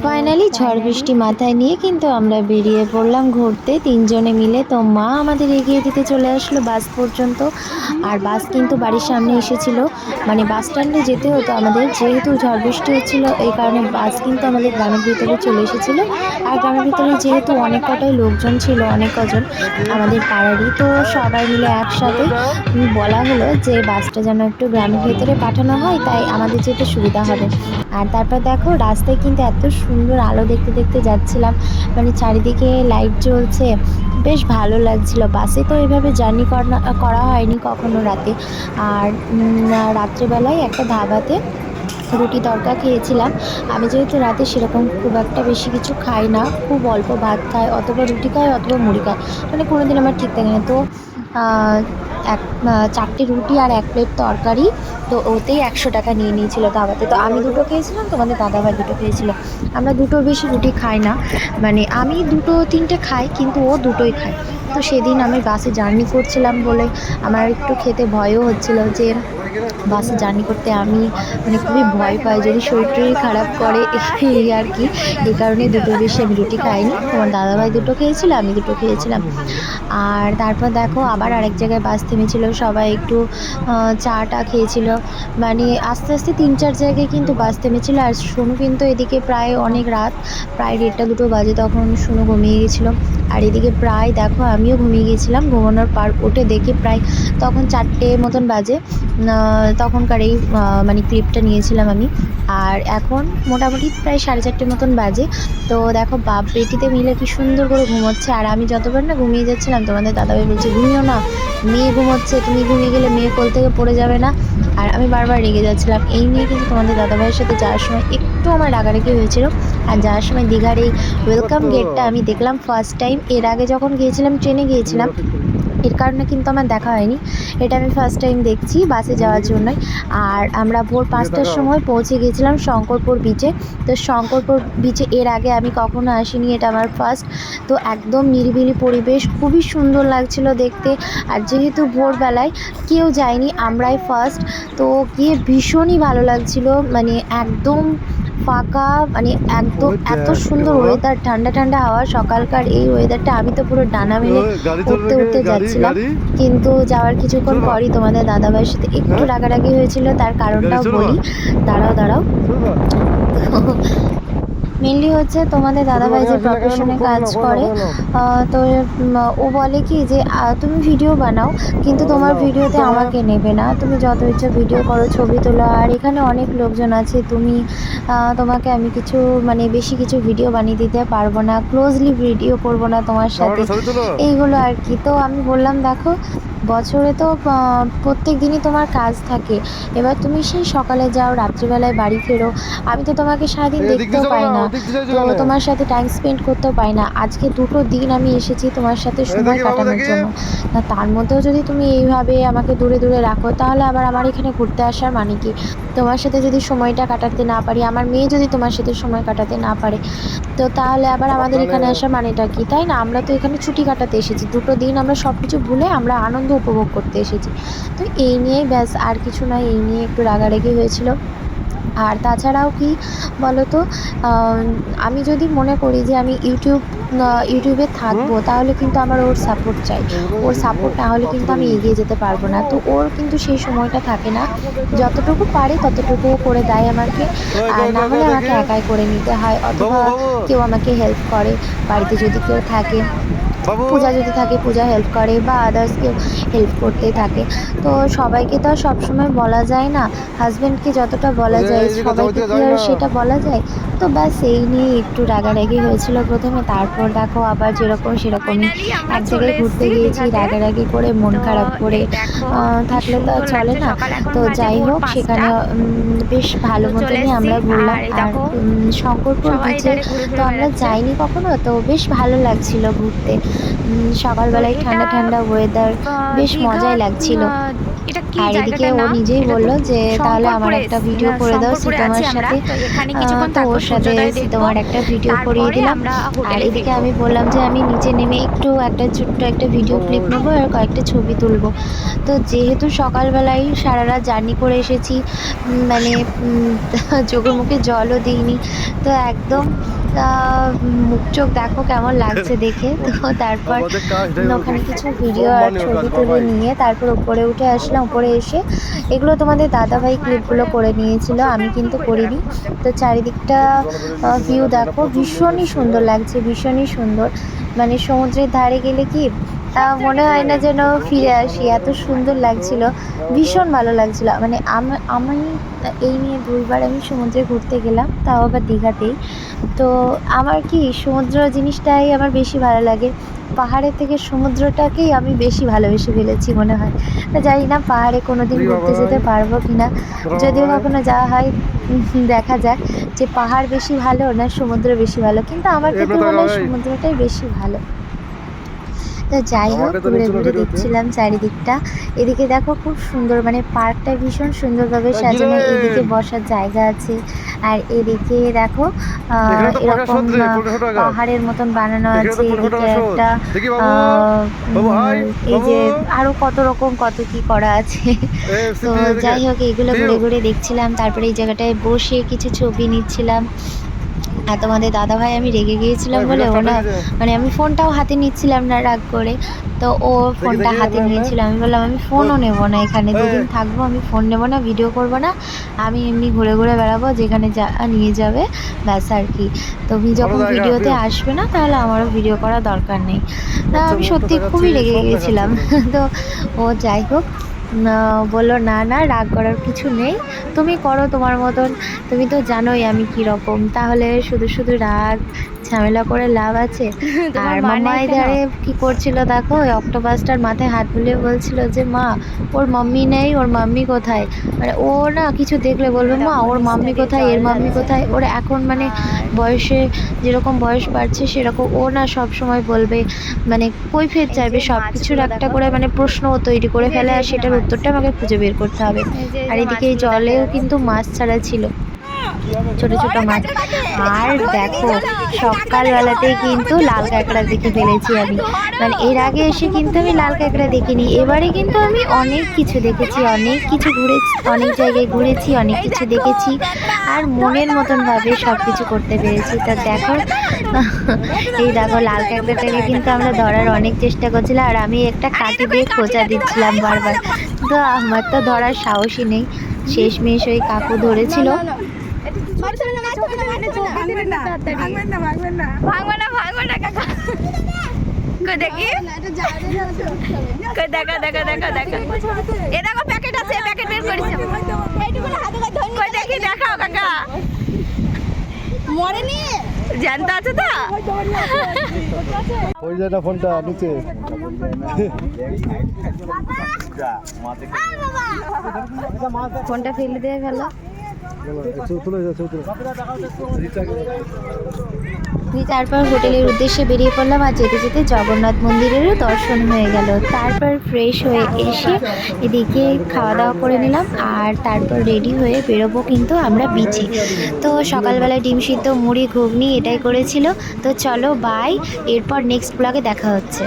Finally ঝড় বৃষ্টি মাথায় নিয়ে কিন্তু আমরা বেরিয়ে পড়লাম ঘুরতে তিনজনে মিলে। তো মা আমাদের এগিয়ে দিতে চলে আসলো বাস পর্যন্ত। আর বাস কিন্তু বাড়ির সামনে এসেছিল, মানে বাস স্ট্যান্ডে যেতে হতো আমাদের, যেহেতু ঝড় বৃষ্টি হচ্ছিল এই কারণে বাস কিন্তু আমাদের গ্রামের ভিতরে চলে এসেছিল। আর গ্রামের ভিতরে যেহেতু অনেক কটাই লোকজন ছিল, অনেক কজন আমাদের পাড়ারই, তো সবাই মিলে একসাথে বলা হলো যে বাসটা যেন একটু গ্রামের ভেতরে পাঠানো হয়, তাই আমাদের যেতে সুবিধা হবে। আর তারপর দেখো রাস্তায় কিন্তু এত সুন্দর আলো দেখতে দেখতে যাচ্ছিলাম, মানে চারিদিকে লাইট জ্বলছে, বেশ ভালো লাগছিল। বাসে তো এইভাবে জার্নি করা হয়নি কখনো রাতে। আর রাত্রেবেলায় একটা ধাবাতে রুটি তড়কা খেয়েছিলাম। আমি যেহেতু রাতে সেরকম খুব একটা বেশি কিছু খাই না, খুব অল্প ভাত খাই, অথবা রুটি খাই অথবা মুড়ি খাই, মানে কোনো দিন আমার ঠিক থাকে না। তো এক 4টে রুটি আর 1 প্লেট তরকারি, তো ওতেই 100 টাকা নিয়ে নিয়েছিল ধাবাতে। তো আমি দুটো খেয়েছিলাম, তোমাদের দাদাভাই দুটো খেয়েছিল। আমরা দুটোর বেশি রুটি খাই না, মানে আমি 2-3টে খাই কিন্তু ও দুটোই খায়। তো সেদিন আমি বাসে জার্নি করছিলাম বলে আমার একটু খেতে ভয়ও হচ্ছিল, যে বাসে জার্নি করতে আমি মানে খুবই ভয় পাই যদি শরীর টরীর খারাপ করে, এই আর কি। এই কারণে দুটোর বেশি আমি রুটি খাইনি। তোমার দাদাভাই দুটো খেয়েছিল, আমি দুটো খেয়েছিলাম। আর তারপর দেখো আবার আরেক জায়গায় বাস থেমেছিল, সবাই একটু চা খেয়েছিল। মানে আস্তে আস্তে 3-4 জায়গায় কিন্তু বাস থেমেছিল। আর সোনু কিন্তু এদিকে প্রায় অনেক রাত, প্রায় 1:30-2 বাজে তখন সোনু ঘুমিয়ে গেছিলো। আর এদিকে প্রায় দেখো আমিও ঘুমিয়ে গিয়েছিলাম, ঘুমানোর পর উঠে দেখি প্রায় তখন 4টে মতন বাজে। তখনকার এই মানে ক্লিপটা নিয়েছিলাম আমি। আর এখন মোটামুটি প্রায় 4:30 মতন বাজে। তো দেখো বাপ বেটিতে মিলে কি সুন্দর করে ঘুমোচ্ছে। আর আমি যতবার না ঘুমিয়ে যাচ্ছিলাম, তোমাদের দাদাভাই বলছে ঘুমিও না, মেয়ে ঘুমোচ্ছে, তুমি ঘুমিয়ে গেলে মেয়ে কোল থেকে পড়ে যাবে না। আর আমি বারবার রেগে যাচ্ছিলাম। এই নিয়ে কিন্তু তোমাদের দাদাভাইয়ের সাথে যাওয়ার সময় একটু আমার রাগারাগি হয়েছিল। আর যাওয়ার সময় দীঘার এই ওয়েলকাম গেটটা আমি দেখলাম ফার্স্ট টাইম। এর আগে যখন গিয়েছিলাম ট্রেনে গিয়েছিলাম, এর কারণে কিন্তু আমার দেখা হয়নি। এটা আমি ফার্স্ট টাইম দেখছি বাসে যাওয়ার জন্যই। আর আমরা ভোর 5টার সময় পৌঁছে গিয়েছিলাম শঙ্করপুর বিচে। তো শঙ্করপুর বিচে এর আগে আমি কখনো আসিনি, এটা আমার ফার্স্ট। তো একদম নিরিবিলি পরিবেশ, খুবই সুন্দর লাগছিল দেখতে। আর যেহেতু ভোরবেলায় কেউ যায়নি, আমরাই ফার্স্ট, তো গিয়ে ভীষণই ভালো লাগছিল। মানে একদম ফাঁকা, মানে একদম এত সুন্দর ওয়েদার, ঠান্ডা ঠান্ডা হাওয়া, সকালকার এই ওয়েদারটা আমি তো পুরো ডানা মেলে উঠতে উঠতে যাচ্ছিলাম। কিন্তু যাওয়ার কিছুক্ষণ পরই তোমাদের দাদাভাইয়ের সাথে একটু রাগারাগি হয়েছিল, তার কারণটাও বলি, দাঁড়াও দাঁড়াও। মেনলি হচ্ছে তোমাদের দাদাভাই যে প্রফেশনে কাজ করে, তো ও বলে কি যে তুমি ভিডিও বানাও কিন্তু তোমার ভিডিওতে আমাকে নেবে না, তুমি যত ইচ্ছা ভিডিও করো, ছবি তোলো, আর এখানে অনেক লোকজন আছে, তোমাকে আমি কিছু মানে বেশি কিছু ভিডিও বানিয়ে দিতে পারবো না, ক্লোজলি ভিডিও করবো না তোমার সাথে, এইগুলো আর কি। তো আমি বললাম দেখো বছরে তো প্রত্যেক দিনই তোমার কাজ থাকে, এবার তুমি সেই সকালে যাও রাত্রিবেলায় বাড়ি ফেরো, আমি তো তোমাকে সারাদিন দেখতেও পাই না, তো তোমার সাথে টাইম স্পেন্ড করতেও পাই না। আজকে 2টো দিন আমি এসেছি তোমার সাথে সময় কাটানোর জন্য, না তার মধ্যেও যদি তুমি এইভাবে আমাকে দূরে দূরে রাখো, তাহলে আবার আমার এখানে ঘুরতে আসার মানে কি? তোমার সাথে যদি সময়টা কাটাতে না পারি, আমার মেয়ে যদি তোমার সাথে সময় কাটাতে না পারে, তো তাহলে আবার আমাদের এখানে আসার মানেটা কি, তাই না? আমরা তো এখানে ছুটি কাটাতে এসেছি, 2টো দিন আমরা সব কিছু ভুলে আমরা আনন্দ উপভোগ করতে এসেছি। তো এই নিয়েই ব্যাস, আর কিছু নয়, এই নিয়ে একটু রাগারাগি হয়েছিল। আর তাছাড়াও কি বলো তো, আমি যদি মনে করি যে আমি ইউটিউবে থাকবো, তাহলে কিন্তু আমার ওর সাপোর্ট চাই, ওর সাপোর্ট না হলে কিন্তু আমি এগিয়ে যেতে পারবো না। তো ওর কিন্তু সেই সময়টা থাকে না, যতটুকু পারে ততটুকু করে দেয় আমাকে, আর না হলে আমাকে একাই করে নিতে হয়, অথবা কেউ আমাকে হেল্প করে, বাড়িতে যদি কেউ থাকে, পূজা যদি থাকে পূজা হেল্প করে, বা আদার্স কেউ হেল্প করতে থাকে। তো সবাইকে তো আর সবসময় বলা যায় না, হাজব্যান্ডকে যতটা বলা যায় সবাইকে কি আর সেটা বলা যায়? তো ব্যাস এই নিয়ে একটু রাগারাগি হয়েছিল প্রথমে, তারপর দেখো আবার যেরকম সেরকমই এক জায়গায় ঘুরতে গিয়েছি, রাগারাগি করে মন খারাপ করে থাকলে তো আর চলে না। তো যাই হোক সেখানে বেশ ভালো মতনই আমরা ঘুরলাম। আর শঙ্করপুর বিচে তো আমরা যাইনি কখনো, তো বেশ ভালো লাগছিল ঘুরতে, সকালবেলায় ঠান্ডা ঠান্ডা ওয়েদার, বেশ মজাই লাগছিল। আর এদিকে ও নিজেই বললো যে তাহলে আমার একটা ভিডিও করে দাও সীতমার সাথে। তো ওর সাথে সীতমার একটা ভিডিও করিয়ে দিলাম। আর এদিকে আমি বললাম যে আমি নিচে নেমে একটু একটা ছোট্ট একটা ভিডিও ক্লিপ নেবো আর কয়েকটা ছবি তুলবো। তো যেহেতু সকালবেলায় সারা রাত জার্নি করে এসেছি, মানে চোখে মুখে জলও দিইনি, তো একদম মুখ চোখ দেখো কেমন লাগছে দেখে। তো তারপর ওখানে কিছু ভিডিও আর ছবি তুলে নিয়ে তারপর উপরে উঠে আসলাম। উপরে এসে এগুলো তোমাদের দাদাভাই ক্লিপগুলো করে নিয়েছিল, আমি কিন্তু করিনি। তো চারিদিকটা ভিউ দেখো, ভীষণই সুন্দর লাগছে, ভীষণই সুন্দর। মানে সমুদ্রের ধারে গেলে কি মনে হয় না যেন ফিরে আসি, এত সুন্দর লাগছিল, ভীষণ ভালো লাগছিল। মানে আমি এই নিয়ে 2বার আমি সমুদ্রে ঘুরতে গেলাম, তাও আবার দীঘাতেই। তো আমার কি সমুদ্র জিনিসটাই আমার বেশি ভালো লাগে, পাহাড়ের থেকে সমুদ্রটাকেই আমি বেশি ভালোবেসে ফেলেছি মনে হয়। তা জানি না পাহাড়ে কোনো দিন ঘুরতে যেতে পারবো কি না, যদিও কখনো যাওয়া হয় দেখা যাক যে পাহাড় বেশি ভালো না সমুদ্র বেশি ভালো, কিন্তু আমার ক্ষেত্রে মনে হয় সমুদ্রটাই বেশি ভালো। তো যাই হোক, ঘুরে ঘুরে দেখছিলাম চারিদিকটা। এদিকে দেখো খুব সুন্দর, মানে পার্কটা ভীষণ সুন্দরভাবে সাজানো, এদিকে বসার জায়গা আছে। আর এদিকে দেখো এরকম পাহাড়ের মতন বানানো আছে, এদিকে একটা এই যে আরো কত রকম কত কি করা আছে। তো যাই হোক, এগুলো ঘুরে ঘুরে দেখছিলাম, তারপরে এই জায়গাটায় বসে কিছু ছবি নিচ্ছিলাম। আর তোমাদের দাদাভাই আমি রেগে গিয়েছিলাম বলে ও না, মানে আমি ফোনটাও হাতে নিচ্ছিলাম না রাগ করে, তো ও ফোনটা হাতে নিয়েছিল। আমি বললাম আমি ফোনও নেবো না, এখানে 2 দিন থাকবো, আমি ফোন নেবো না, ভিডিও করবো না, আমি এমনি ঘুরে ঘুরে বেড়াবো, যেখানে নিয়ে যাবে ব্যাস আর কি। তুমি যখন ভিডিওতে আসবে না তাহলে আমারও ভিডিও করার দরকার নেই। তা আমি সত্যি খুবই রেগে গিয়েছিলাম। তো ও যাই হোক বললো না না, রাগ করার কিছু নেই, তুমি করো তোমার মতন, তুমি তো জানোই আমি কীরকম, তাহলে শুধু শুধু রাগ ঝামেলা করে লাভ আছে। আর মাম্মা ধারে কী করছিল দেখো, ওই অক্টোপাসটার মাথায় হাত বুলিয়ে বলছিল যে মা ওর মাম্মি নেই, ওর মাম্মি কোথায়। মানে ও না কিছু দেখলে বলবে মা ওর মাম্মি কোথায়, এর মাম্মি কোথায়। ওর এখন মানে বয়সে যেরকম বয়স বাড়ছে সেরকম ও না সব সময় বলবে, মানে কৈফিয়ত চাইবে, সব কিছুর একটা করে মানে প্রশ্ন তৈরি করে ফেলে, আর সেটার উত্তরটা আমাকে খুঁজে বের করতে হবে। আর এদিকে জলেও কিন্তু মাছ ছাড়া ছিল, ছোট ছোট মাছ। আর দেখো সকালবেলাতেই কিন্তু লাল কাঁকড়া দেখে ফেলেছি আমি, মানে এর আগে এসে কিন্তু আমি লাল কাঁকড়া দেখিনি, এবারে কিন্তু আমি অনেক কিছু দেখেছি, অনেক কিছু ঘুরেছি, অনেক জায়গায় ঘুরেছি, অনেক কিছু দেখেছি, আর মনের মতনভাবে সব কিছু করতে পেরেছি। তা দেখো এই দেখো লাল কাঁকড়াটাকে কিন্তু আমরা ধরার অনেক চেষ্টা করছিলাম, আর আমি একটা কাঠি দিয়ে খোঁচা দিচ্ছিলাম বারবার, তো আমার তো ধরার সাহসই নেই। শেষমেশ ওই কাকু ধরেছিল। জ্যান্ত আছে তো ওই যে ফোনটা নিচে ফোনটা ফেলে দিয়ে গেল। তারপর হোটেলের উদ্দেশ্যে বেরিয়ে পড়লাম, আর যেতে যেতে জগন্নাথ মন্দিরেরও দর্শন হয়ে গেল। তারপর ফ্রেশ হয়ে এসে এদিকে খাওয়া দাওয়া করে নিলাম, আর তারপর রেডি হয়ে বেরোবো কিন্তু আমরা বিচে। তো সকালবেলায় ডিম সিদ্ধ মুড়ি ঘুগনি এটাই করেছিল। তো চলো বাই, এরপর নেক্সট ব্লগে দেখা হচ্ছে।